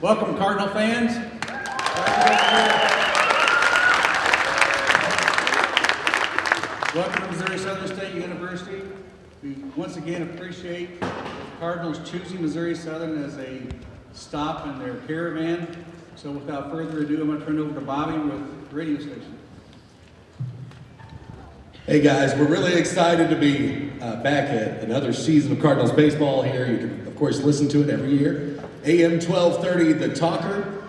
Welcome, Cardinal fans. Welcome to Missouri Southern State University. We once again appreciate the Cardinals choosing Missouri Southern as a stop in their caravan. So without further ado, I'm going to turn it over to Bobby with the radio station. Hey guys, we're really excited to be back at another season of Cardinals baseball here. You can, of course, listen to it every year. AM 1230, The Talker.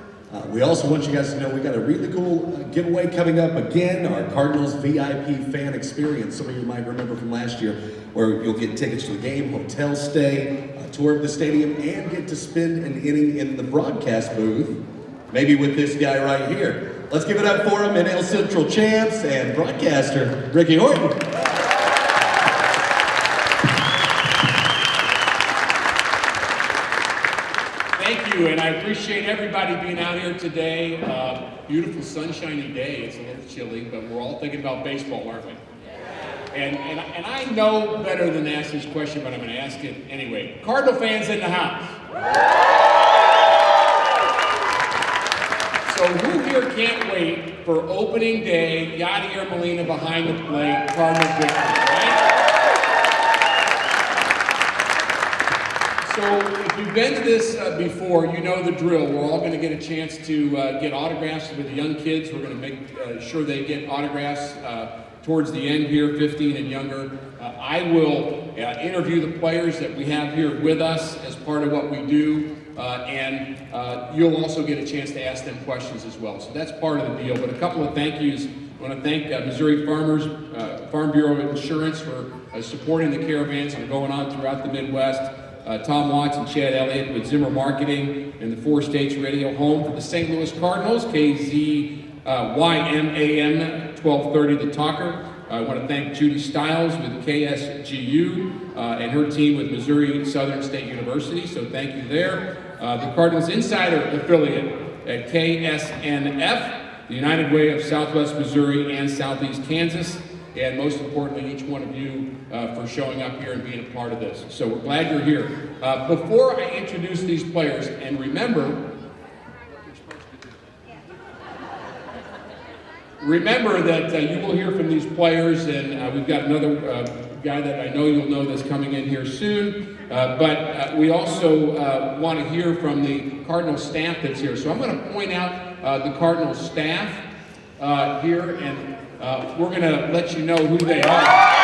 We also want you guys to know we got a really cool giveaway coming up again, our Cardinals VIP fan experience. Some of you might remember from last year, where you'll get tickets to the game, hotel stay, a tour of the stadium, and get to spend an inning in the broadcast booth, maybe with this guy right here. Let's give it up for him, NL Central champs and broadcaster, Ricky Horton. Thank you, and I appreciate everybody being out here today. Beautiful sunshiny day. It's a little chilly, but we're all thinking about baseball, aren't we? And I know better than to ask this question, but I'm going to ask it anyway. Cardinal fans in the house. So who here can't wait for opening day, Yadier Molina behind the plate, Cardinal victory, right? So if you've been to this before, you know the drill. We're all going to get a chance to get autographs with the young kids. We're going to make sure they get autographs towards the end here, 15 and younger. I will interview the players that we have here with us as part of what we do. And you'll also get a chance to ask them questions as well. So that's part of the deal. But a couple of thank yous. I want to thank Missouri Farmers, Farm Bureau of Insurance for supporting the caravans that are going on throughout the Midwest. Tom Watts and Chad Elliott with Zimmer Marketing and the Four States Radio, home for the St. Louis Cardinals, KZYMAM 1230, The Talker. I want to thank Judy Stiles with KSGU and her team with Missouri Southern State University, so thank you there. The Cardinals Insider affiliate at KSNF, the United Way of Southwest Missouri and Southeast Kansas, and most importantly, each one of you for showing up here and being a part of this. So we're glad you're here. Before I introduce these players, and remember that you will hear from these players, and we've got another guy that I know you'll know that's coming in here soon, but we also want to hear from the Cardinal staff that's here. So I'm going to point out the Cardinal staff here, and we're going to let you know who they are.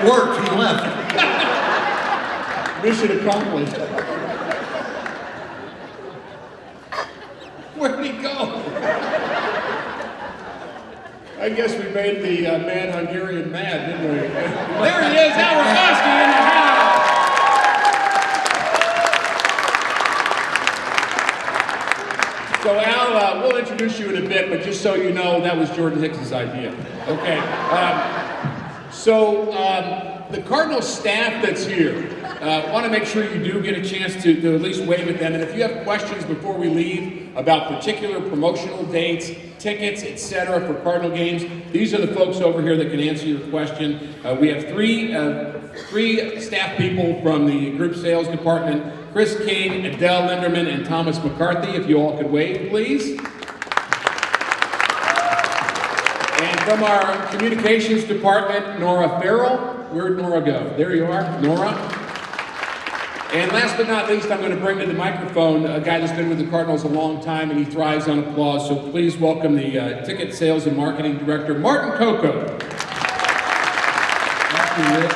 Worked, he left. Mission accomplished. Where'd he go? I guess we made the mad Hungarian mad, didn't we? There he is, Howard Husky in the house. So Al, we'll introduce you in a bit, but just so you know, that was Jordan Hicks's idea. Okay. So the Cardinal staff that's here, want to make sure you do get a chance to at least wave at them. And if you have questions before we leave about particular promotional dates, tickets, etc. for Cardinal games, these are the folks over here that can answer your question. We have three staff people from the group sales department: Chris King, Adele Linderman, and Thomas McCarthy. If you all could wave, please. And from our communications department, Nora Farrell. Where'd Nora go? There you are, Nora. And last but not least, I'm going to bring to the microphone a guy that's been with the Cardinals a long time, and he thrives on applause. So please welcome the Ticket Sales and Marketing Director, Martin Coco. Thank you, Rick.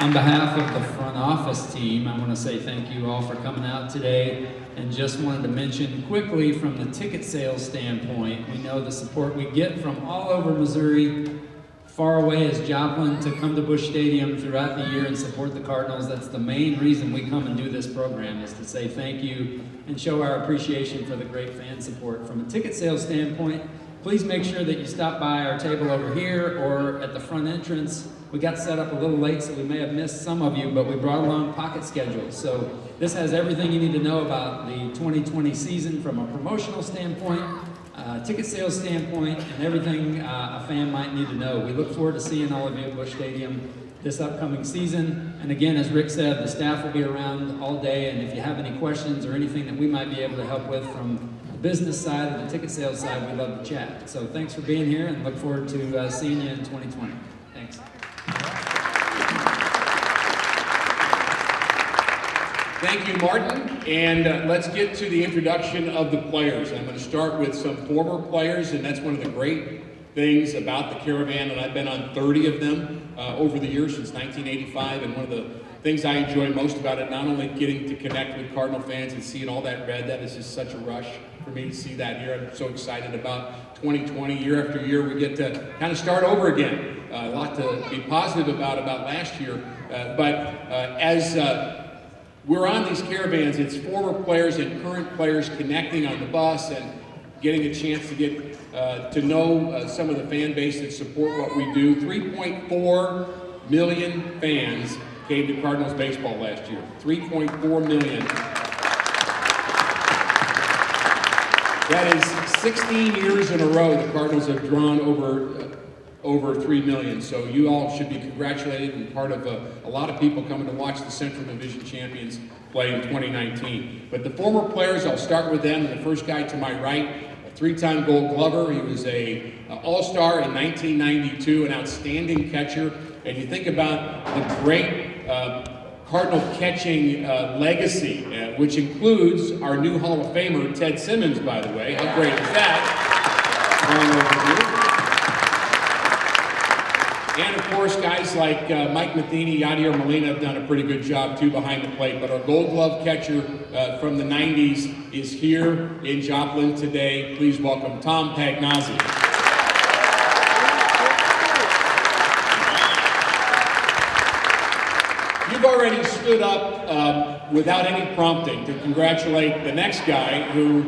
On behalf of the front office team, I want to say thank you all for coming out today, and just wanted to mention quickly from the ticket sales standpoint, we know the support we get from all over Missouri, far away as Joplin, to come to Busch Stadium throughout the year and support the Cardinals. That's the main reason we come and do this program, is to say thank you and show our appreciation for the great fan support. From a ticket sales standpoint, please make sure that you stop by our table over here or at the front entrance. We got set up a little late, so we may have missed some of you, but we brought along pocket schedules. So This has everything you need to know about the 2020 season from a promotional standpoint, ticket sales standpoint, and everything a fan might need to know. We look forward to seeing all of you at Busch Stadium this upcoming season. And again, as Rick said, the staff will be around all day, and if you have any questions or anything that we might be able to help with from the business side or the ticket sales side, we'd love to chat. So thanks for being here, and look forward to seeing you in 2020. Thanks. Thank you, Martin. And let's get to the introduction of the players. I'm going to start with some former players, and that's one of the great things about the Caravan, and I've been on 30 of them over the years since 1985, and one of the things I enjoy most about it, not only getting to connect with Cardinal fans and seeing all that red, that is just such a rush for me to see that here. I'm so excited about 2020. Year after year, we get to kind of start over again. A lot to be positive about last year, but as we're on these caravans, it's former players and current players connecting on the bus and getting a chance to get to know some of the fan base that support what we do. 3.4 million fans came to Cardinals baseball last year. 3.4 million. That is 16 years in a row the Cardinals have drawn over 3 million. So you all should be congratulated and part of a lot of people coming to watch the Central Division champions play in 2019. But the former players, I'll start with them. The first guy to my right, a three-time Gold Glover. He was a All-Star in 1992, an outstanding catcher. And you think about the great Cardinal catching legacy, which includes our new Hall of Famer, Ted Simmons, by the way. How great is that? And of course, guys like Mike Matheny, Yadier Molina have done a pretty good job too behind the plate. But our Gold Glove catcher from the 90s is here in Joplin today. Please welcome Tom Pagnazzi. You've already stood up without any prompting to congratulate the next guy who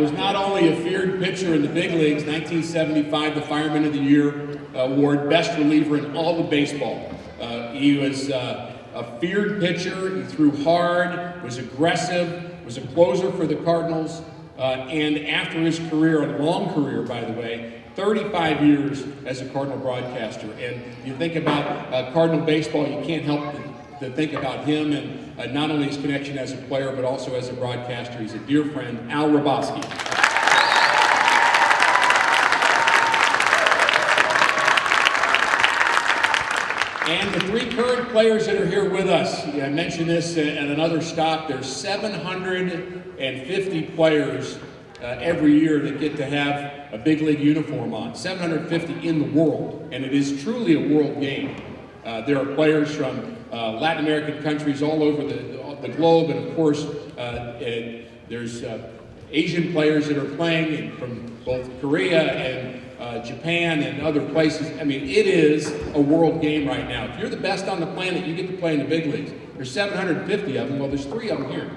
was not only a feared pitcher in the big leagues, 1975, the Fireman of the Year award, best reliever in all of baseball. He was a feared pitcher. He threw hard, was aggressive, was a closer for the Cardinals. And after his career, a long career, by the way, 35 years as a Cardinal broadcaster. And you think about Cardinal baseball, you can't help to think about him and not only his connection as a player, but also as a broadcaster. He's a dear friend, Al Raboski. And the three current players that are here with us, I mentioned this at another stop, there's 750 players every year that get to have a big league uniform on. 750 in the world, and it is truly a world game. There are players from Latin American countries all over the globe, and of course, there's Asian players that are playing from both Korea and Japan and other places. I mean, it is a world game right now. If you're the best on the planet, you get to play in the big leagues. There's 750 of them. Well, there's 3 of them here.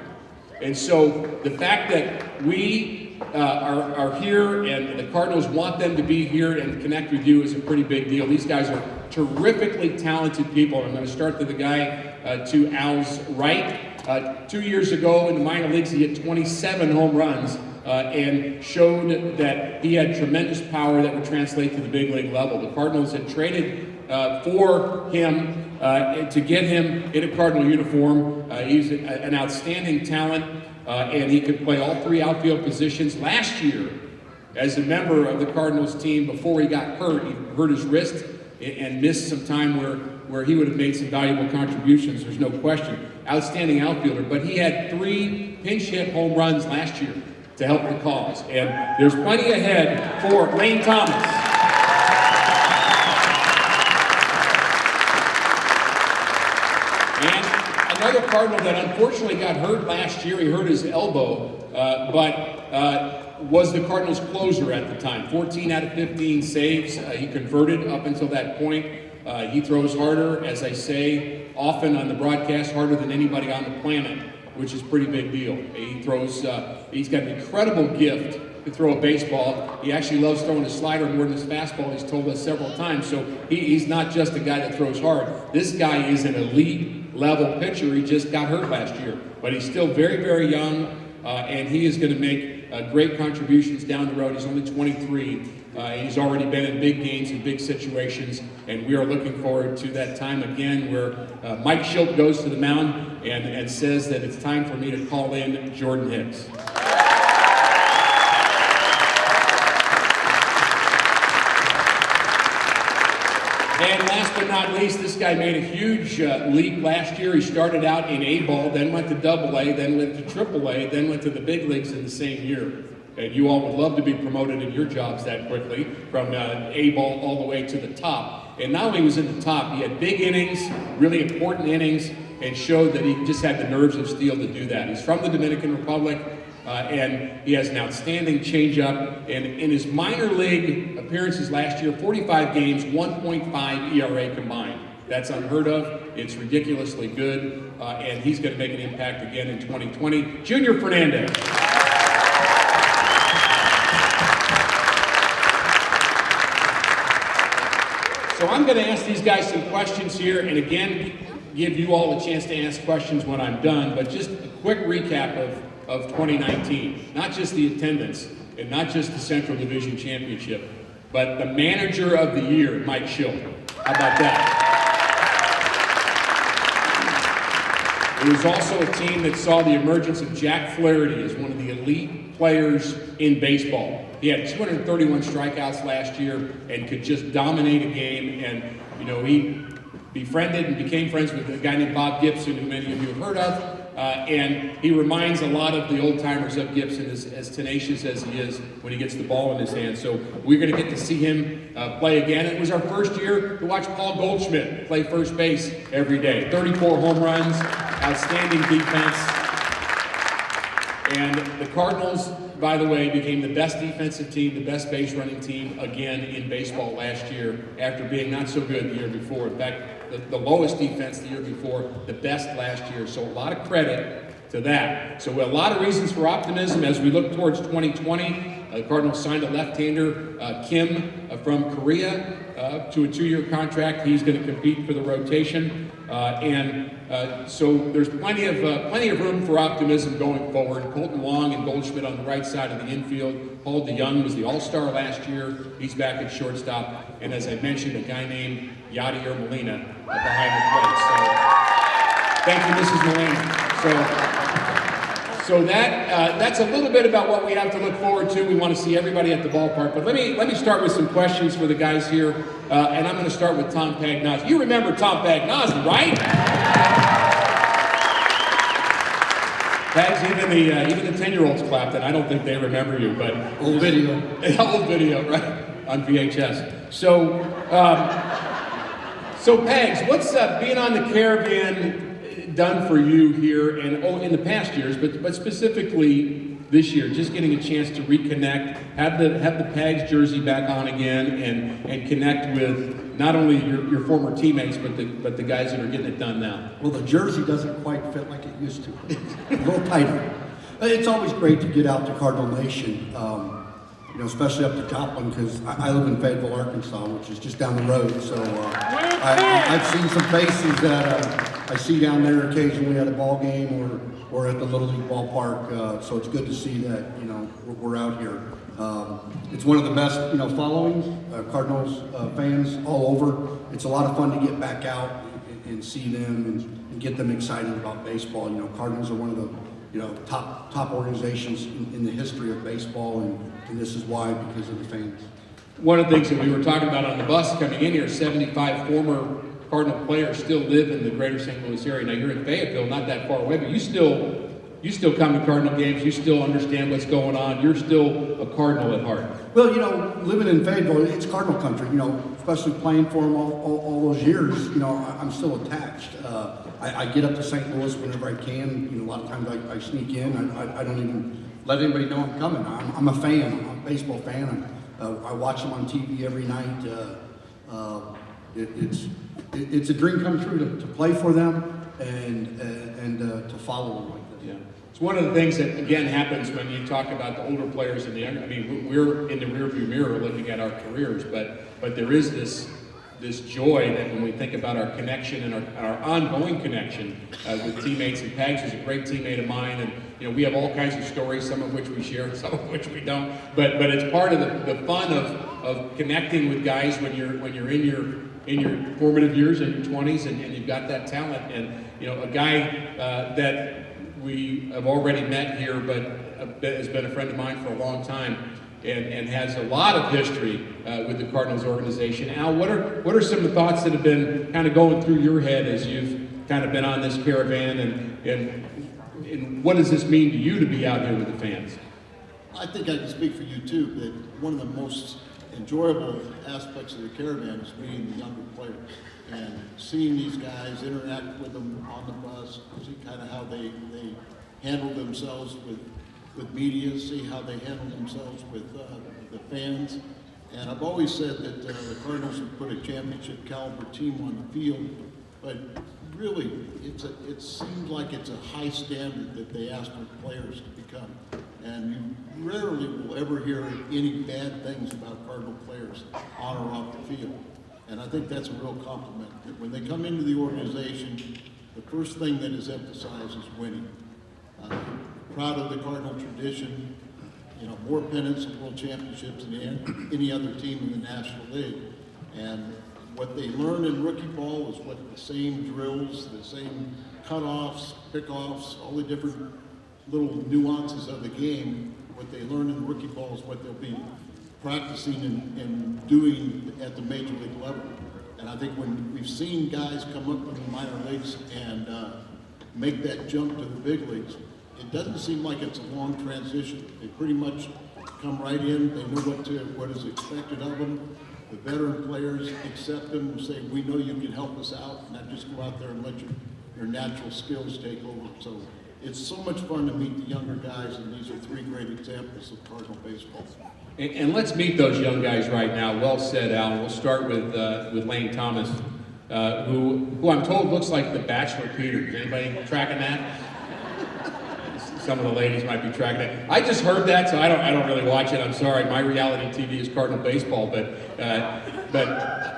And so the fact that we are here and the Cardinals want them to be here and connect with you is a pretty big deal. These guys are terrifically talented people. I'm going to start with the guy to Al's right. 2 years ago in the minor leagues, he hit 27 home runs and showed that he had tremendous power that would translate to the big league level. The Cardinals had traded for him to get him in a Cardinal uniform. He's an outstanding talent, and he could play all 3 outfield positions. Last year, as a member of the Cardinals team, before he got hurt, he hurt his wrist and missed some time where he would have made some valuable contributions, there's no question. Outstanding outfielder, but he had 3 pinch hit home runs last year to help the cause. And there's plenty ahead for Lane Thomas. And another Cardinal that unfortunately got hurt last year, he hurt his elbow, but was the Cardinals' closer at the time. 14 out of 15 saves he converted up until that point. He throws harder, as I say often on the broadcast, harder than anybody on the planet, which is a pretty big deal. He throws, he's got an incredible gift to throw a baseball. He actually loves throwing a slider more than his fastball, he's told us several times. So he's not just a guy that throws hard. This guy is an elite level pitcher. He just got hurt last year, but he's still very, very young, and he is going to make great contributions down the road. He's only 23, and he's already been in big games and big situations, and we are looking forward to that time again where Mike Schilt goes to the mound and says that it's time for me to call in Jordan Hicks. And last but not least, this guy made a huge leap last year. He started out in A-ball, then went to AA, then went to AAA, then went to the big leagues in the same year. And you all would love to be promoted in your jobs that quickly, from A-ball all the way to the top. And not only was in the top, he had big innings, really important innings, and showed that he just had the nerves of steel to do that. He's from the Dominican Republic, and he has an outstanding changeup. And in his minor league appearances last year, 45 games, 1.5 ERA combined. That's unheard of. It's ridiculously good, and he's going to make an impact again in 2020. Junior Fernandez. So I'm going to ask these guys some questions here, and again, give you all a chance to ask questions when I'm done, but just a quick recap of 2019. Not just the attendance, and not just the Central Division Championship, but the Manager of the Year, Mike Schilt. How about that? It was also a team that saw the emergence of Jack Flaherty as one of the elite players in baseball. He had 231 strikeouts last year and could just dominate a game. And, you know, he befriended and became friends with a guy named Bob Gibson, who many of you have heard of. And he reminds a lot of the old-timers of Gibson, as tenacious as he is when he gets the ball in his hand. So we're going to get to see him play again. It was our first year to watch Paul Goldschmidt play first base every day. 34 home runs, outstanding defense. And the Cardinals, by the way, became the best defensive team, the best base running team again in baseball last year after being not so good the year before. In fact, the lowest defense the year before, the best last year. So a lot of credit to that. So a lot of reasons for optimism as we look towards 2020. The Cardinals signed a left-hander, Kim from Korea, to a 2-year contract. He's going to compete for the rotation. So there's plenty of room for optimism going forward. Colton Wong and Goldschmidt on the right side of the infield. Paul DeYoung was the All-Star last year. He's back at shortstop. And as I mentioned, a guy named Yadier Molina behind the plate. So thank you, Mrs. Molina. So that's a little bit about what we have to look forward to. We want to see everybody at the ballpark. But let me start with some questions for the guys here. And I'm going to start with Tom Pagnozzi. You remember Tom Pagnozzi, right? Pags, even the 10-year-olds clapped, and I don't think they remember you, but Old video. Old video, right? On VHS. So Pags, what's being on the Caravan done for you here and in the past years, but specifically this year, just getting a chance to reconnect, have the Pags jersey back on again, and connect with not only your former teammates, but the guys that are getting it done now. Well, the jersey doesn't quite fit like it used to. It's a little tighter. It's always great to get out to Cardinal Nation, especially up to Joplin, because I live in Fayetteville, Arkansas, which is just down the road. So I've seen some faces that I see down there occasionally at a ball game or at the Little League ballpark. So it's good to see that we're out here. It's one of the best followings, Cardinals fans all over. It's a lot of fun to get back out and see them and get them excited about baseball. Cardinals are one of the top organizations in the history of baseball, and this is why, because of the fans. One of the things that we were talking about on the bus coming in here, 75 former Cardinal players still live in the greater St. Louis area. Now you're in Fayetteville, not that far away, but you still come to Cardinal games, you still understand what's going on, you're still a Cardinal at heart. Well, living in Fayetteville, it's Cardinal country, especially playing for them all those years, I'm still attached. I get up to St. Louis whenever I can. A lot of times I sneak in. I don't even let anybody know I'm coming. I'm a fan. I'm a baseball fan. I watch them on TV every night. It's a dream come true to play for them and to follow them like this. Yeah. It's one of the things that, again, happens when you talk about the older players and the younger. I mean, we're in the rearview mirror looking at our careers, but there is this this joy that when we think about our connection and our ongoing connection with teammates, and Pags is a great teammate of mine, and we have all kinds of stories, some of which we share, some of which we don't. But it's part of the fun of connecting with guys when you're in your formative years, in your 20s, and you've got that talent. And a guy that we have already met here, but has been a friend of mine for a long time, and has a lot of history with the Cardinals organization. Al, what are some of the thoughts that have been kind of going through your head as you've kind of been on this caravan, and what does this mean to you to be out here with the fans? I think I can speak for you too, that one of the most enjoyable aspects of the caravan is meeting the younger players and seeing these guys, interact with them on the bus, see kind of how they handle themselves with media, see how they handle themselves with the fans. And I've always said that the Cardinals have put a championship caliber team on the field, but really it seems like it's a high standard that they ask their players to become. And you rarely will ever hear any bad things about Cardinal players on or off the field. And I think that's a real compliment, that when they come into the organization, the first thing that is emphasized is winning. Proud of the Cardinal tradition, more pennants and world championships than any other team in the National League. And what they learn in rookie ball is what the same drills, the same cutoffs, pickoffs, all the different little nuances of the game. What they learn in rookie ball is what they'll be practicing and doing at the major league level. And I think when we've seen guys come up in the minor leagues and make that jump to the big leagues, it doesn't seem like it's a long transition. They pretty much come right in. They know what is expected of them. The veteran players accept them and say, we know you can help us out, not just go out there and let your natural skills take over. So it's so much fun to meet the younger guys, and these are three great examples of Cardinal baseball. And let's meet those young guys right now. Well said, Al. We'll start with Lane Thomas, who I'm told looks like the Bachelor Peter. Is anybody tracking that? Some of the ladies might be tracking it. I just heard that, so I don't really watch it. I'm sorry. My reality TV is Cardinal baseball, but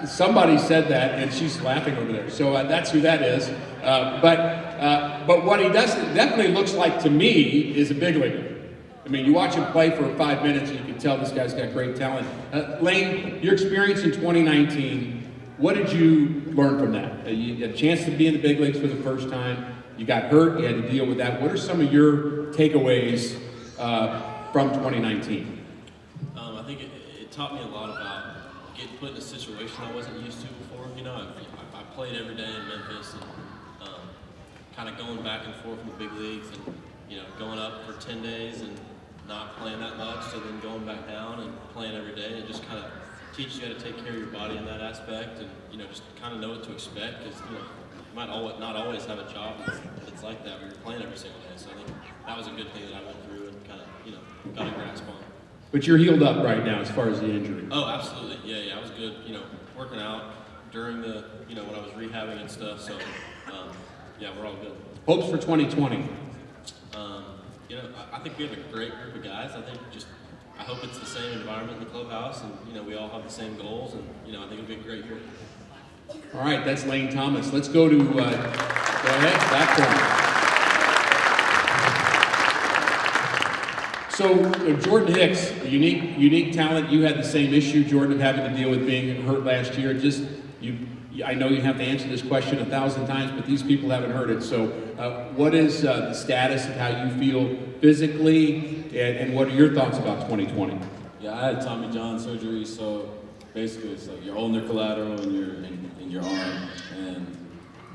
somebody said that, and she's laughing over there. So that's who that is. But what he definitely looks like to me is a big leaguer. I mean, you watch him play for 5 minutes, and you can tell this guy's got great talent. Lane, your experience in 2019, what did you learn from that? You had a chance to be in the big leagues for the first time. You got hurt, you had to deal with that. What are some of your takeaways from 2019? I think it taught me a lot about getting put in a situation I wasn't used to before. I played every day in Memphis, and kind of going back and forth in the big leagues, and going up for 10 days and not playing that much, so then going back down and playing every day. It just kind of teaches you how to take care of your body in that aspect, and just kind of know what to expect, because you might not always have a job that's like that where you're playing every single day. So I think that was a good thing that I went through and kind of got a grasp on. But you're healed up right now as far as the injury. Oh, absolutely. Yeah, I was good. Working out during the when I was rehabbing and stuff. So yeah, we're all good. Hopes for 2020. I think we have a great group of guys. I hope it's the same environment in the clubhouse, and we all have the same goals, and I think it'll be a great year. All right, that's Lane Thomas. Let's go to, go ahead, back corner. So Jordan Hicks, a unique talent. You had the same issue, Jordan, of having to deal with being hurt last year. I know you have to answer this question 1,000 times, but these people haven't heard it. So what is the status of how you feel physically, and what are your thoughts about 2020? Yeah, I had Tommy John surgery, so basically it's like your ulnar collateral in your arm, and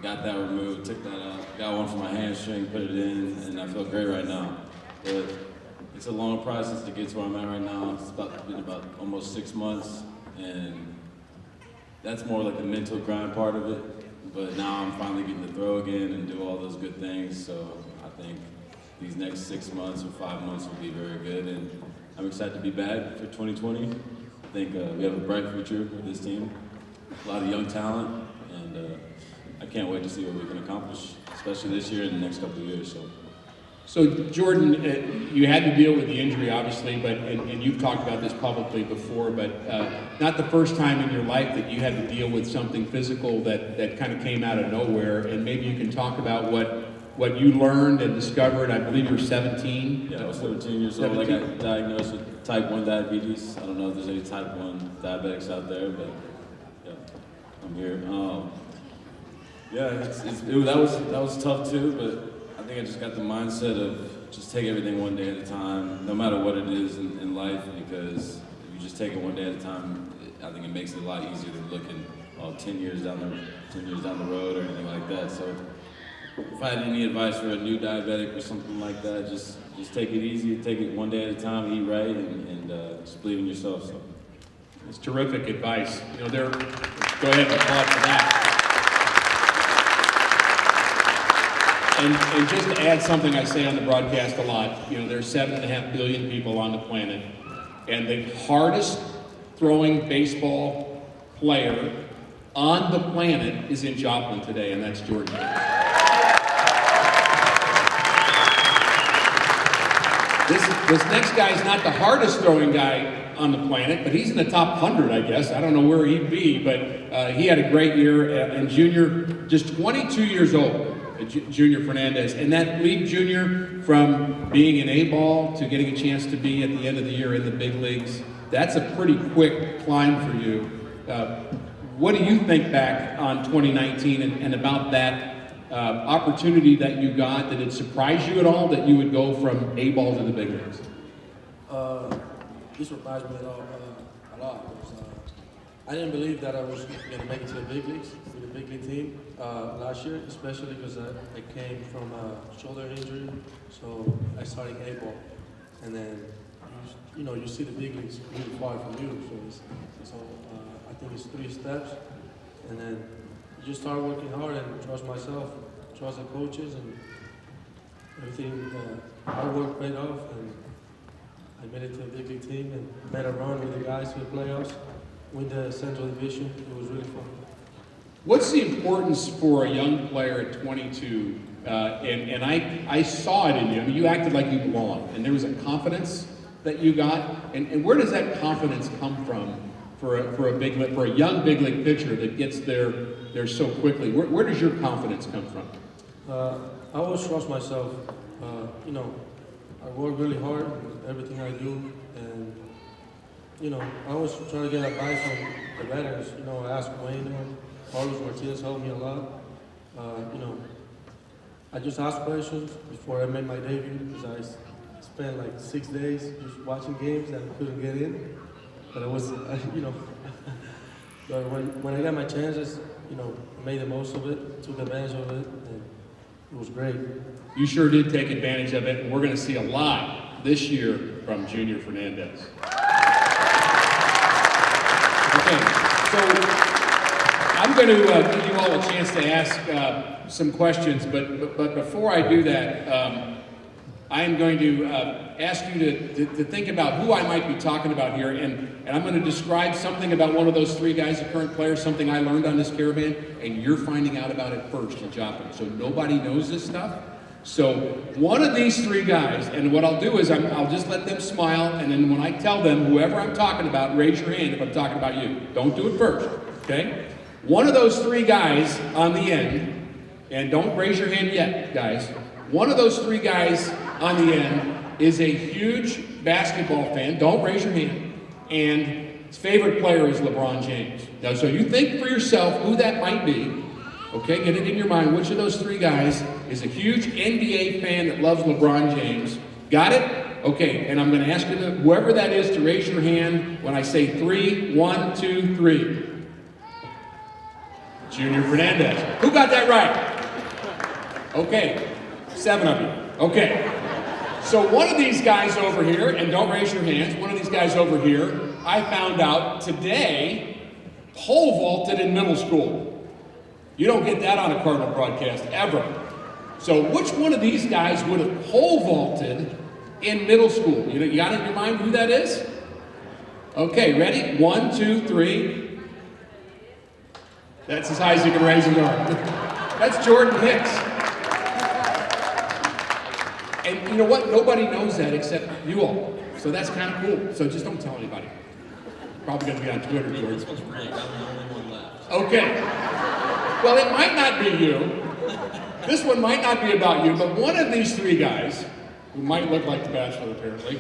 got that removed, took that out, got one for my hamstring, put it in, and I feel great right now. But it's a long process to get to where I'm at right now. It's been about almost 6 months, and that's more like the mental grind part of it. But now I'm finally getting to throw again and do all those good things, so I think these next 6 months or 5 months will be very good, and I'm excited to be back for 2020. I think we have a bright future with this team, a lot of young talent, and I can't wait to see what we can accomplish, especially this year and the next couple of years. So. So Jordan, you had to deal with the injury, obviously, but and you've talked about this publicly before, but not the first time in your life that you had to deal with something physical that kind of came out of nowhere. And maybe you can talk about what you learned and discovered. I believe you were 17. Yeah, I was 17 years old. I got diagnosed with type 1 diabetes. I don't know if there's any type 1 diabetics out there, but yeah, I'm here. That was tough too, but I think I just got the mindset of just take everything one day at a time, no matter what it is in life, because if you just take it one day at a time, I think it makes it a lot easier than looking 10 years down the road or anything like that. So if I had any advice for a new diabetic or something like that, just take it easy, take it one day at a time, eat right, and just believe in yourself. So It's terrific advice. You know, go ahead and applaud for that. And just to add something I say on the broadcast a lot, you know, there's 7.5 billion people on the planet, and the hardest throwing baseball player on the planet is in Joplin today, and that's Jordan. This next guy is not the hardest throwing guy on the planet, but he's in the top 100, I guess. I don't know where he'd be, but he had a great year. And Junior, just 22 years old. Junior Fernandez, and that lead Junior from being an A-ball to getting a chance to be at the end of the year in the big leagues, that's a pretty quick climb for you. What do you think back on 2019 and about that opportunity that you got? Did it surprise you at all that you would go from A-ball to the big leagues? It surprised me a lot. Because, I didn't believe that I was going to make it to the big leagues with the big league team last year, especially because I came from a shoulder injury, so I started A-ball, and then you see the big leagues really far from you, so I think it's 3 steps, and then you just start working hard and trust myself, trust the coaches, and everything. Hard work paid off, and I made it to the big league team and made a run with the guys to the playoffs. With the Central Division, it was really fun. What's the importance for a young player at 22? And I saw it in you. I mean, you acted like you belonged, and there was a confidence that you got. And where does that confidence come from for a young big league pitcher that gets there so quickly? Where does your confidence come from? I always trust myself. I work really hard in everything I do, and I always try to get advice from the veterans. I ask Wayne, Carlos Martinez helped me a lot. I just asked questions before I made my debut because I spent like 6 days just watching games and I couldn't get in. But I was, but when I got my chances, I made the most of it, took advantage of it, and it was great. You sure did take advantage of it, and we're going to see a lot this year from Junior Fernandez. Okay, so I'm going to give you all a chance to ask some questions, but before I do that, I am going to ask you to think about who I might be talking about here, and I'm going to describe something about one of those 3 guys, a current player, something I learned on this caravan, and you're finding out about it first in Joplin. So nobody knows this stuff. So one of these 3 guys, and what I'll do is I'll just let them smile, and then when I tell them, whoever I'm talking about, raise your hand if I'm talking about you. Don't do it first, okay? One of those 3 guys on the end, and don't raise your hand yet, guys. One of those 3 guys on the end is a huge basketball fan. Don't raise your hand. And his favorite player is LeBron James. Now, so you think for yourself who that might be. Okay, get it in your mind. Which of those 3 guys is a huge NBA fan that loves LeBron James? Got it? Okay, and I'm going to ask you, whoever that is, to raise your hand when I say 3. 1, 2, 3. Junior Fernandez. Who got that right? Okay, 7 of you. Okay. So one of these guys over here, and don't raise your hands, one of these guys over here, I found out today, pole vaulted in middle school. You don't get that on a Cardinal broadcast, ever. So which one of these guys would have pole vaulted in middle school? You got it in your mind who that is? Okay, ready? 1, 2, 3. That's as high as you can raise an arm. That's Jordan Hicks. And you know what? Nobody knows that except you all. So that's kind of cool. So just don't tell anybody. Probably going to be on Twitter, George. This one's rigged. I'm the only one left. Okay. Well, it might not be you. This one might not be about you, but one of these three guys, who might look like the Bachelor apparently,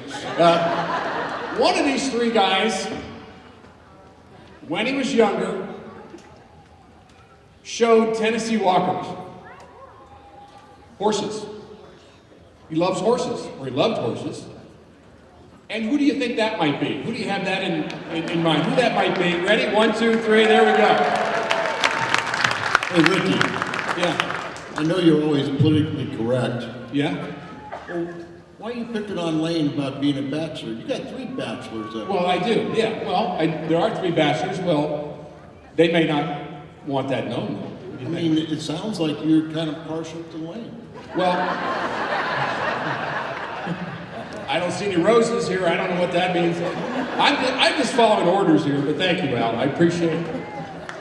one of these three guys, when he was younger, showed Tennessee Walkers. Horses. He loves horses, or he loved horses. And who do you think that might be? Who do you have that in mind? Who that might be? Ready? 1, 2, 3, there we go. Hey, Ricky, Yeah. I know you're always politically correct. Yeah? Well, why are you picking on Lane about being a bachelor? You got 3 bachelors up. Well, I do, yeah. Well, there are 3 bachelors. Well, they may not want that known, though. What do I you think? mean, it sounds like you're kind of partial to Lane. Well, I don't see any roses here. I don't know what that means. I'm just following orders here, but thank you, Al. I appreciate it.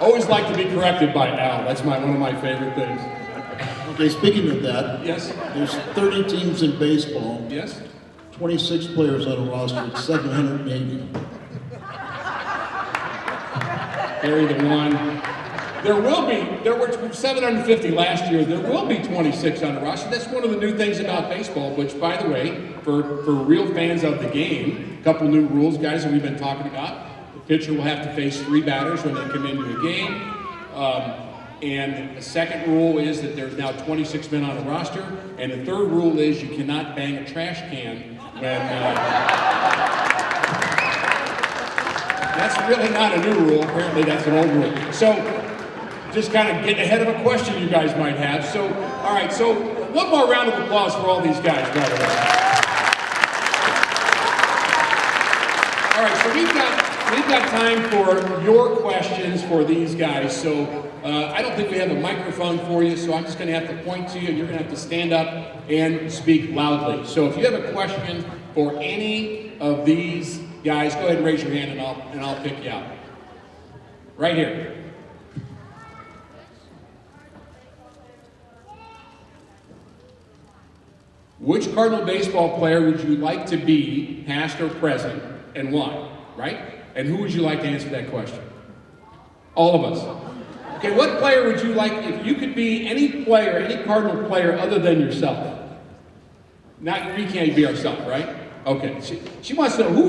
Always like to be corrected by Al. That's one of my favorite things. Okay, speaking of that, Yes? there's 30 teams in baseball, Yes? 26 players on a roster, it's 780. Carry the one. There were 750 last year. There will be 26 on the roster. That's one of the new things about baseball, which, by the way, for real fans of the game, a couple new rules, guys, that we've been talking about. The pitcher will have to face 3 batters when they come into a game. And the second rule is that there's now 26 men on the roster. And the third rule is you cannot bang a trash can when... That's really not a new rule. Apparently that's an old rule. So, just kind of getting ahead of a question you guys might have. So, all right, so one more round of applause for all these guys, by the way. All right, so we've got time for your questions for these guys. So, I don't think we have a microphone for you, so I'm just going to have to point to you, and you're going to have to stand up and speak loudly. So, if you have a question for any of these guys, go ahead and raise your hand, and I'll pick you out. Right here. Which Cardinal baseball player would you like to be, past or present, and why? Right? And who would you like to answer that question? All of us. Okay, what player would you like, if you could be any player, any Cardinal player other than yourself? Not, we can't be ourselves, right? Okay, she wants to know, who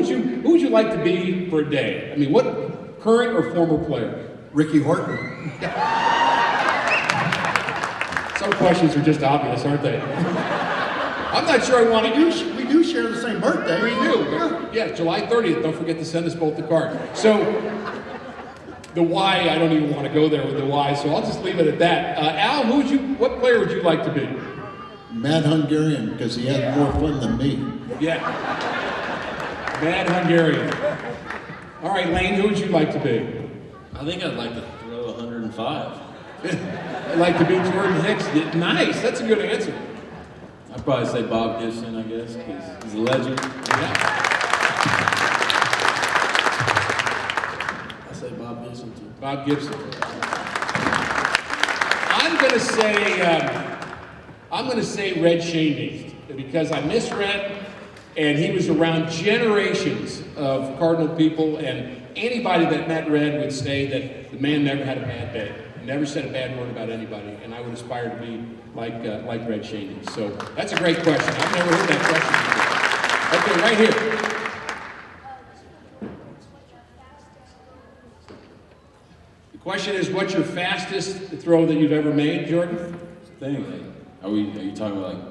would you like to be for a day? I mean, what current or former player? Ricky Horton. Some questions are just obvious, aren't they? I'm not sure I want to We do share the same birthday. We do. Yeah, July 30th. Don't forget to send us both the card. So, the why, I don't even want to go there with the why, so I'll just leave it at that. Al, what player would you like to be? Mad Hungarian, because he had more fun than me. Yeah. Mad Hungarian. All right, Lane, who would you like to be? I think I'd like to throw 105. I'd like to be Jordan Hicks. Nice, that's a good answer. I'd probably say Bob Gibson, I guess, because he's a legend. Yeah. I say Bob Gibson too. Bob Gibson. I'm going to say Red Shane because I miss Red, and he was around generations of Cardinal people, and anybody that met Red would say that the man never had a bad day, never said a bad word about anybody, and I would aspire to be like Red Shane. So that's a great question. I've never heard that question before. Okay, right here. The question is, what's your fastest throw that you've ever made, Jordan? Thing, are you talking about like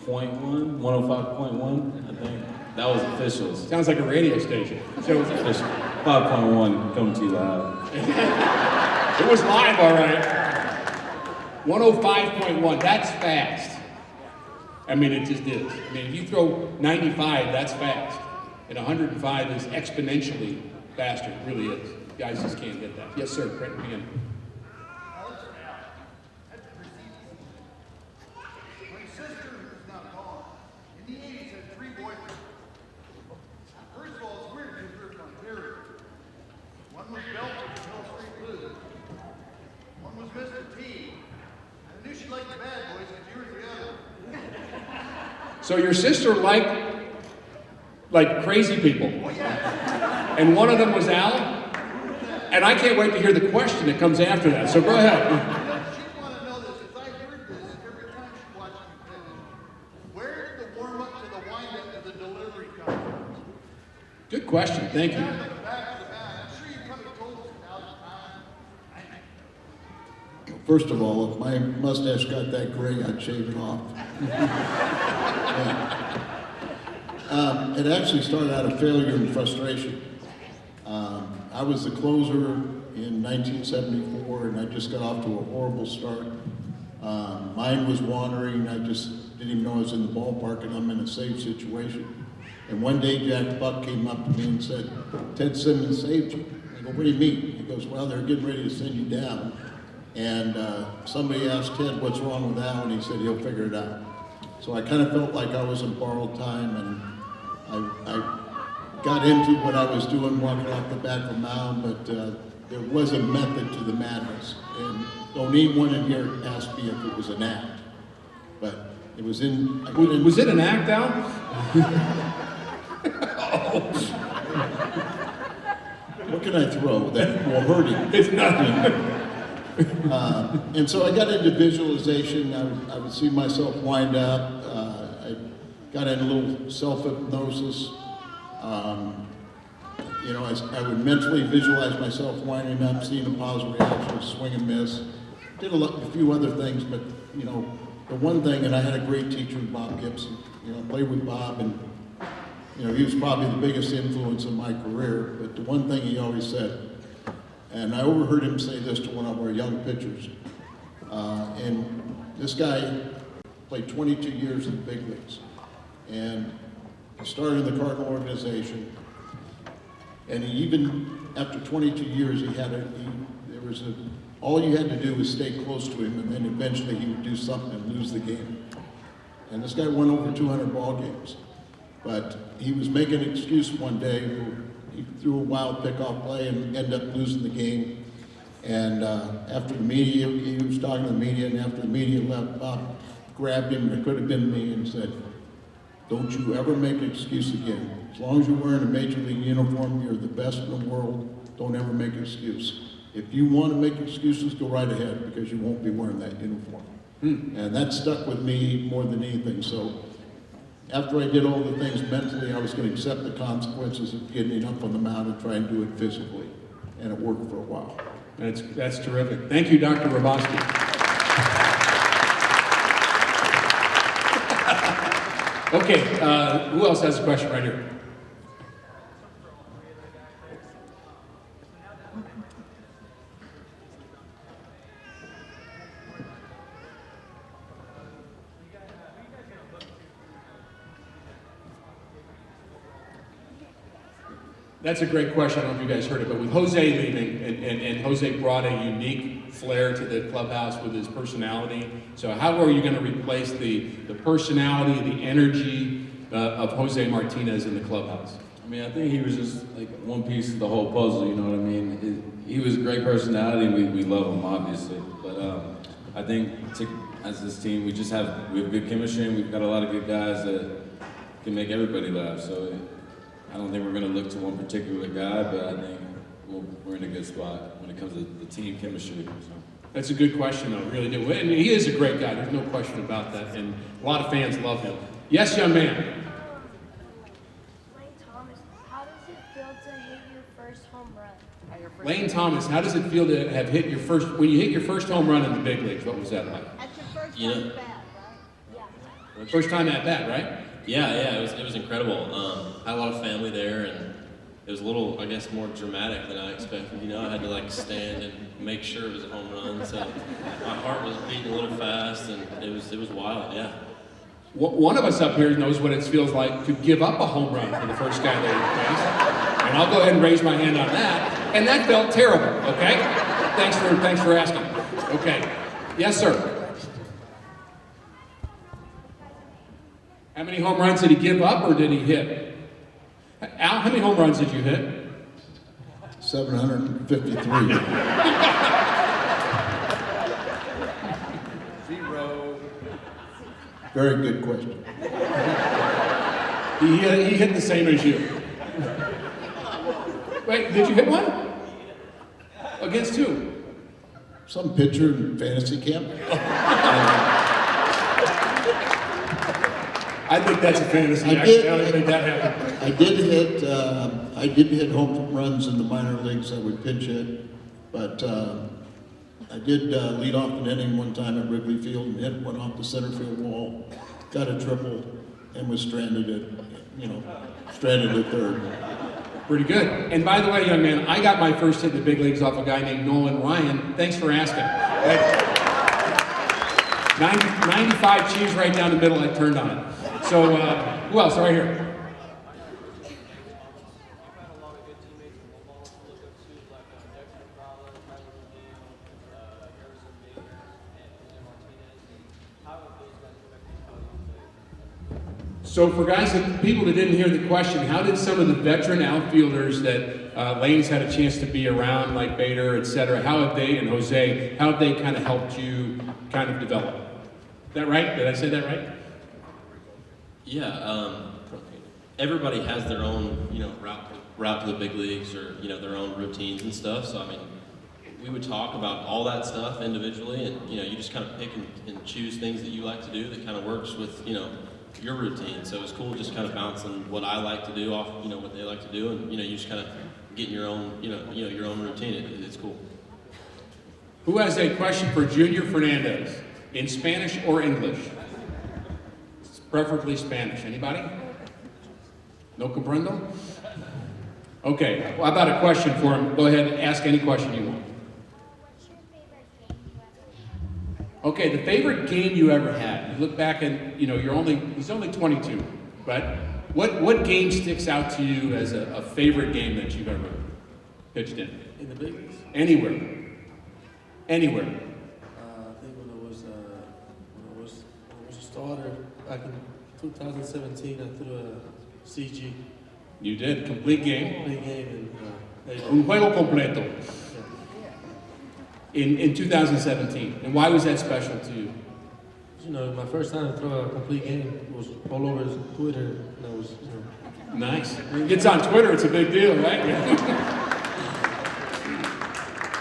0.1, 105.1? I think that was officials. Sounds like a radio station. So Official. 5.1 coming to you loud. it was live, all right. 105.1, that's fast. I mean, it just is. I mean, if you throw 95, that's fast. And 105 is exponentially faster, it really is. Guys just can't get that. Yes, sir, Brent McGinn. My sister, who's not gone, in the 80s had 3 boyfriends. First of all, it's weird because we were from Ontario. One was Belford, Hill Street Blues. One was Mr. T. I knew she liked the bad boys because you were the other. So your sister liked like crazy people. And one of them was Al? And I can't wait to hear the question that comes after that. So go ahead. She'd want to know this, as I heard this every time she watched me pitch. Where did the warm-up to the wind-up to the delivery come from? Good question. Thank you. Back to the back. I'm sure you probably told us 1,000 times. First of all, if my mustache got that gray, I'd shave it off. Yeah. It actually started out of failure and frustration. I was the closer in 1974, and I just got off to a horrible start. Mine was wandering. I just didn't even know I was in the ballpark, and I'm in a safe situation. And one day, Jack Buck came up to me and said, "Ted Simmons saved you." I go, "What do you mean?" He goes, "Well, they're getting ready to send you down." And somebody asked Ted, "What's wrong with Al?" And he said, "He'll figure it out." So I kind of felt like I was in borrowed time, and I got into what I was doing, walking off the back of the mound, but there was a method to the madness. And don't anyone in here ask me if it was an act. But it was in... Was it an act, Al? What can I throw that will hurt him? It's nothing. And so I got into visualization. I would see myself wind up. I got in a little self-hypnosis. You know, I would mentally visualize myself winding up, seeing a positive reaction, swing and miss. Did a few other things, but you know, the one thing, and I had a great teacher, Bob Gibson. You know, I played with Bob, and you know, he was probably the biggest influence in my career. But the one thing he always said, and I overheard him say this to one of our young pitchers, and this guy played 22 years in the big leagues, and he started in the Cardinal organization, and he even, after 22 years, all you had to do was stay close to him, and then eventually he would do something and lose the game. And this guy won over 200 ball games, but he was making an excuse one day. He threw a wild pickoff play and ended up losing the game. And after the media, he was talking to the media, and after the media left, Bob grabbed him, it could have been me, and said, "Don't you ever make an excuse again. As long as you're wearing a major league uniform, you're the best in the world. Don't ever make an excuse. If you want to make excuses, go right ahead, because you won't be wearing that uniform." And that stuck with me more than anything. So after I did all the things mentally, I was going to accept the consequences of getting up on the mound and try and do it physically. And it worked for a while. That's terrific. Thank you, Dr. Rabosky. Okay, who else has a question right here? That's a great question. I don't know if you guys heard it, but with Jose leaving, and Jose brought a unique flair to the clubhouse with his personality. So how are you going to replace the personality, the energy of Jose Martinez in the clubhouse? I mean, I think he was just like one piece of the whole puzzle, you know what I mean? He was a great personality, and we love him, obviously. But I think as this team, we have good chemistry, and we've got a lot of good guys that can make everybody laugh. So I don't think we're going to look to one particular guy, but I think we're in a good spot when it comes to the team chemistry. So. That's a good question, though, really do. And he is a great guy, there's no question about that, and a lot of fans love him. Yes, young man? Lane Thomas, how does it feel to hit your first home run? Lane Thomas, how does it feel to have hit your first, when you hit your first home run in the big leagues, what was that like? That's your first You time know- bat, right? Yeah. First time at bat, right? Yeah, it was incredible. I had a lot of family there, and it was a little, I guess, more dramatic than I expected. You know, I had to like stand and make sure it was a home run, so my heart was beating a little fast, and it was wild. Yeah. One of us up here knows what it feels like to give up a home run for the first guy they face. And I'll go ahead and raise my hand on that. And that felt terrible, okay? Thanks for asking. Okay. Yes, sir. How many home runs did he give up or did he hit? Al, how many home runs did you hit? 753. Zero. Very good question. He hit the same as you. Wait, did you hit one? Against who? Some pitcher in fantasy camp. I think that's a fantasy. I Actually, did- I don't think that happened. I did hit home runs in the minor leagues. I would pinch hit, but I did lead off an inning one time at Wrigley Field and hit one off the center field wall, got a triple, and was stranded at third. Pretty good. And by the way, young man, I got my first hit in the big leagues off a guy named Nolan Ryan. Thanks for asking. 95 cheese right down the middle, I turned on it. So, who else? Right here. So for guys people that didn't hear the question, how did some of the veteran outfielders that Lane's had a chance to be around, like Bader, et cetera, how have they, and Jose, how have they kind of helped you kind of develop? Is that right? Did I say that right? Yeah, everybody has their own, route to the big leagues, or their own routines and stuff. So I mean, we would talk about all that stuff individually, and you just kind of pick and choose things that you like to do that kind of works with your routine. So it's cool just kind of bouncing what I like to do off what they like to do, and you just kind of getting your own your own routine. It's cool. Who has a question for Junior Fernandez in Spanish or English? Preferably Spanish. Anybody? No comprendo? Okay, well, how about a question for him? Go ahead and ask any question you want. Okay, the favorite game you ever had. You look back and, he's only 22, but what game sticks out to you as a favorite game that you've ever pitched in? In the big leagues? Anywhere. Anywhere. I think when I was a starter back in 2017, I threw a CG. You did, complete game. Big game and Un juego completo. In 2017. And why was that special to you? my first time to throw a complete game was all over Twitter, and I was, Nice. It's on Twitter, it's a big deal, right?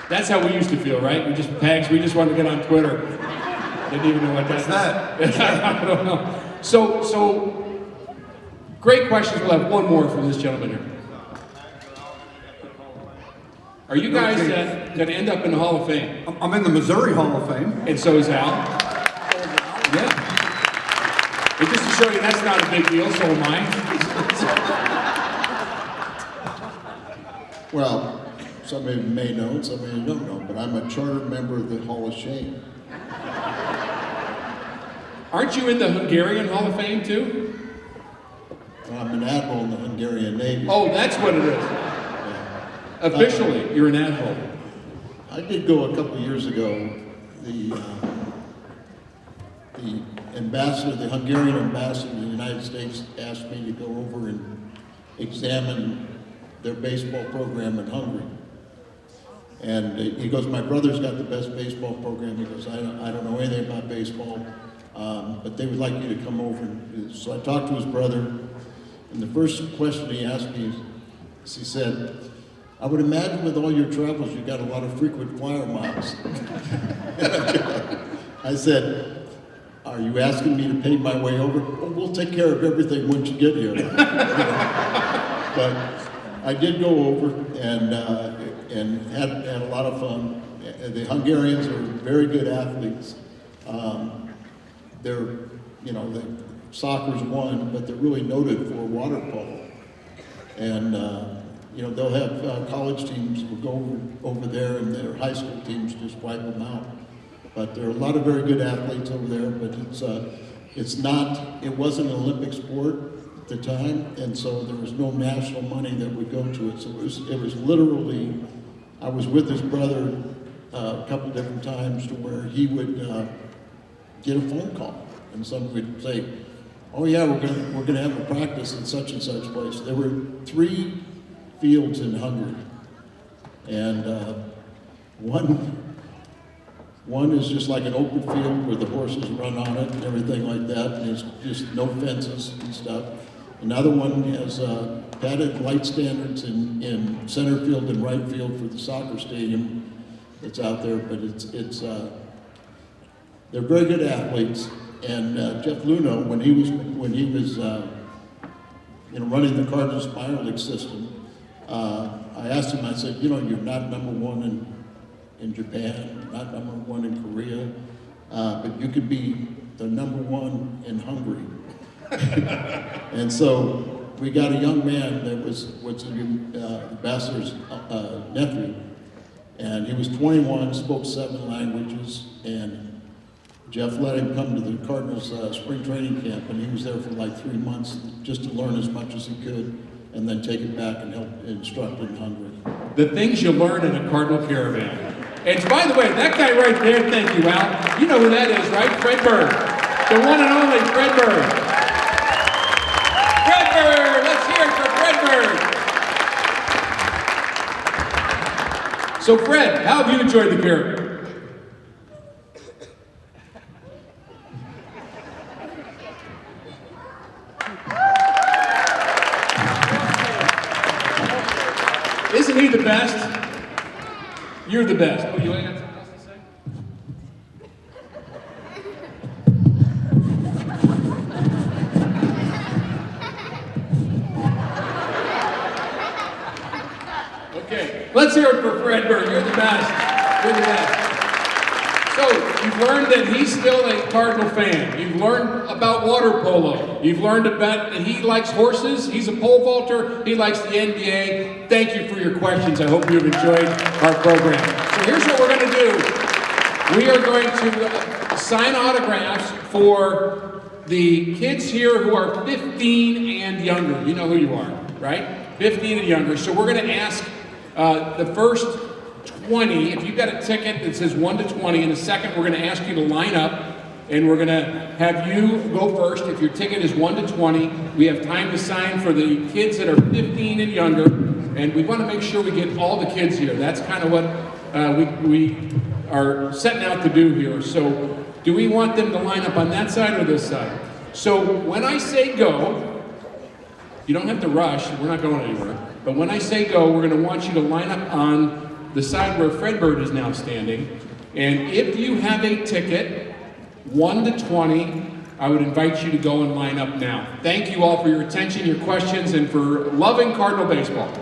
That's how we used to feel, right? We just wanted to get on Twitter. Didn't even know what that's that? I don't know. So great questions. We'll have one more from this gentleman here. Are you guys going to end up in the Hall of Fame? I'm in the Missouri Hall of Fame. And so is Al. Yeah. And just to show you that's not a big deal, so am I. Well, some of you may know, and some of you don't know, but I'm a charter member of the Hall of Shame. Aren't you in the Hungarian Hall of Fame too? I'm an admiral in the Hungarian Navy. Oh, that's what it is. Officially, you're an admiral. I did go a couple of years ago. The ambassador, the Hungarian ambassador in the United States, asked me to go over and examine their baseball program in Hungary. And he goes, my brother's got the best baseball program. He goes, I don't know anything about baseball, but they would like you to come over. So I talked to his brother, and the first question he asked me is, he said, I would imagine with all your travels, you got a lot of frequent flyer miles. I said, are you asking me to pay my way over? Oh, we'll take care of everything once you get here. But I did go over and had a lot of fun. The Hungarians are very good athletes. Soccer's one, but they're really noted for water polo. And they'll have college teams will go over there, and their high school teams just wipe them out. But there are a lot of very good athletes over there. But it wasn't an Olympic sport at the time, and so there was no national money that would go to it. So it was literally, I was with his brother a couple different times to where he would get a phone call, and someone would say, "Oh yeah, we're gonna have a practice in such and such place." There were 3 fields in Hungary, and One is just like an open field where the horses run on it and everything like that, and it's just no fences and stuff. Another one has padded light standards in center field and right field for the soccer stadium that's out there, but they're very good athletes. And Jeff Luno, when he was running the Cardinals minor league system, I asked him, I said, you're not number one in Japan, not number one in Korea, but you could be the number one in Hungary. And so we got a young man that was the ambassador's nephew, and he was 21, spoke 7 languages, and Jeff let him come to the Cardinals spring training camp, and he was there for like 3 months just to learn as much as he could, and then take it back and help instruct in Hungary. The things you learn in a Cardinal Caravan. And by the way, that guy right there, thank you, Al. You know who that is, right? Fred Bird. The one and only Fred Bird. Fred Bird! Let's hear it for Fred Bird. So Fred, how have you enjoyed the Caravan? Isn't he the best? You're the best. Oh, you ain't got something else to say? Okay, let's hear it for Fred Bird. You're the best. You're the best. So, you've learned that he's still a Cardinal fan. You've learned about water polo. You've learned about that he likes horses. He's a pole vaulter. He likes the NBA. Thank you for your questions. I hope you've enjoyed our program. So here's what we're going to do. We are going to sign autographs for the kids here who are 15 and younger. You know who you are, right? 15 and younger. So we're going to ask the first 20, if you've got a ticket that says 1 to 20, in a second we're going to ask you to line up, and we're going to have you go first. If your ticket is 1 to 20, we have time to sign for the kids that are 15 and younger, and we want to make sure we get all the kids here. That's kind of what we are setting out to do here. So do we want them to line up on that side or this side? So when I say go, you don't have to rush, we're not going anywhere, but when I say go, we're going to want you to line up on the side where Fred Bird is now standing. And if you have a ticket, 1 to 20, I would invite you to go and line up now. Thank you all for your attention, your questions, and for loving Cardinal baseball.